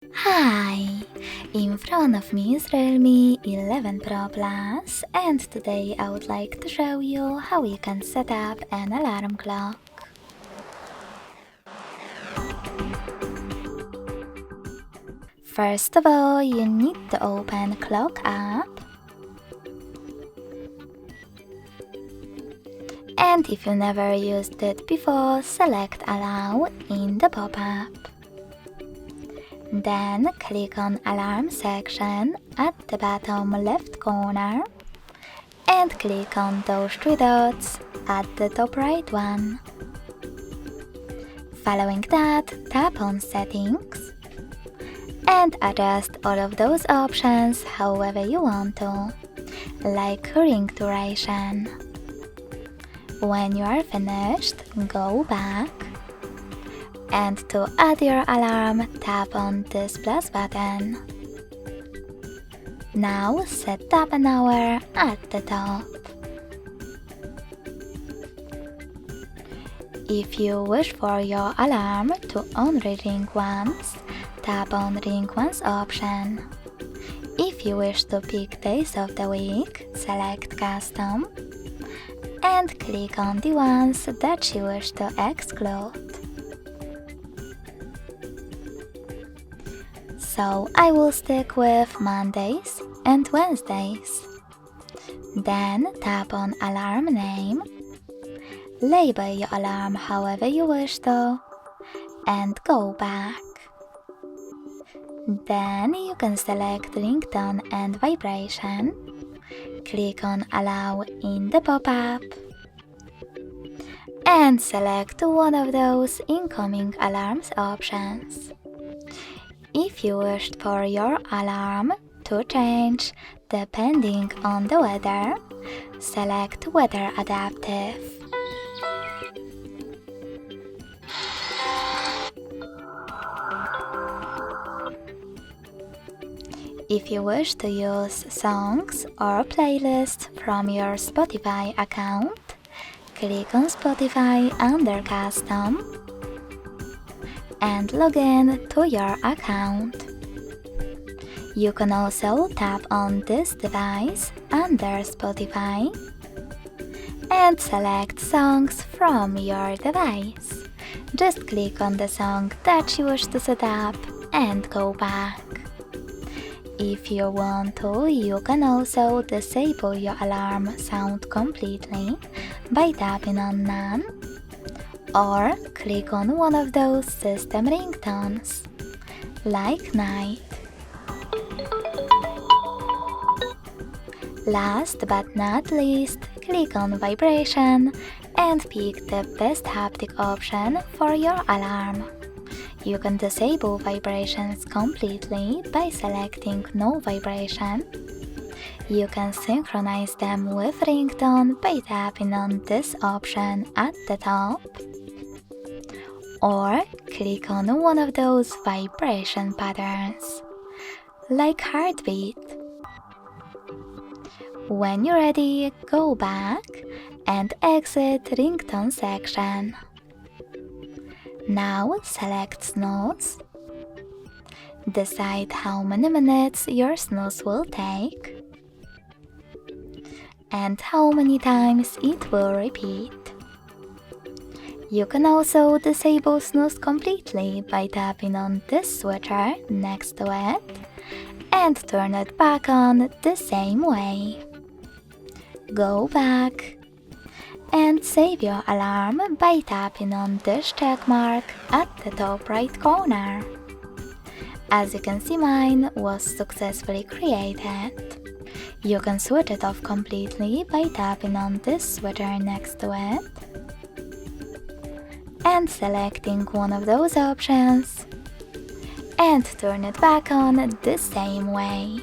Hi! In front of me is Realme 11 Pro Plus, and today I would like to show you how you can set up an alarm clock. First of all, you need to open Clock app, and if you never used it before, select Allow in the pop-up. Then click on Alarm section at the bottom left corner and click on those three dots at the top right one. Following that, tap on Settings and adjust all of those options however you want to, like ring duration. When you are finished, go back. And to add your alarm, tap on this plus button. Now set up an hour at the top. If you wish for your alarm to only ring once, tap on Ring Once option. If you wish to pick days of the week, select Custom and click on the ones that you wish to exclude. So I will stick with Mondays and Wednesdays. Then tap on Alarm Name, label your alarm however you wish to, and go back. Then you can select ringtone and vibration, click on Allow in the pop-up, and select one of those incoming alarms options. If you wished for your alarm to change depending on the weather, select Weather Adaptive. If you wish to use songs or playlists from your Spotify account, click on Spotify under Custom and log in to your account. You can also tap on this device under Spotify and select songs from your device. Just click on the song that you wish to set up and go back. If you want to, you can also disable your alarm sound completely by tapping on None, or click on one of those system ringtones, like Night. Last but not least, click on Vibration and pick the best haptic option for your alarm. You can disable vibrations completely by selecting No Vibration. You can synchronize them with ringtone by tapping on this option at the top, or click on one of those vibration patterns, like Heartbeat. When you're ready, go back and exit ringtone section. Now select Snooze. Decide how many minutes your snooze will take and how many times it will repeat. You can also disable snooze completely by tapping on this switcher next to it and turn it back on the same way. Go back and save your alarm by tapping on this check mark at the top right corner. As you can see, mine was successfully created. You can switch it off completely by tapping on this switcher next to it and selecting one of those options and turn it back on the same way.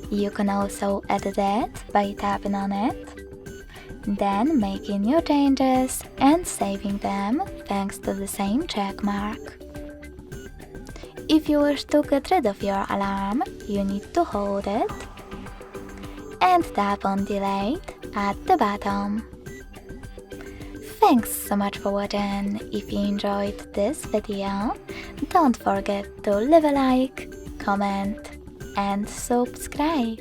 You can also edit it by tapping on it, then making your changes and saving them thanks to the same check mark. If you wish to get rid of your alarm, you need to hold it and tap on Delete at the bottom. Thanks so much for watching. If you enjoyed this video, Don't forget to leave a like, comment and subscribe.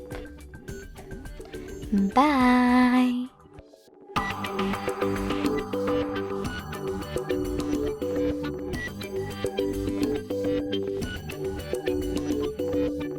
Bye!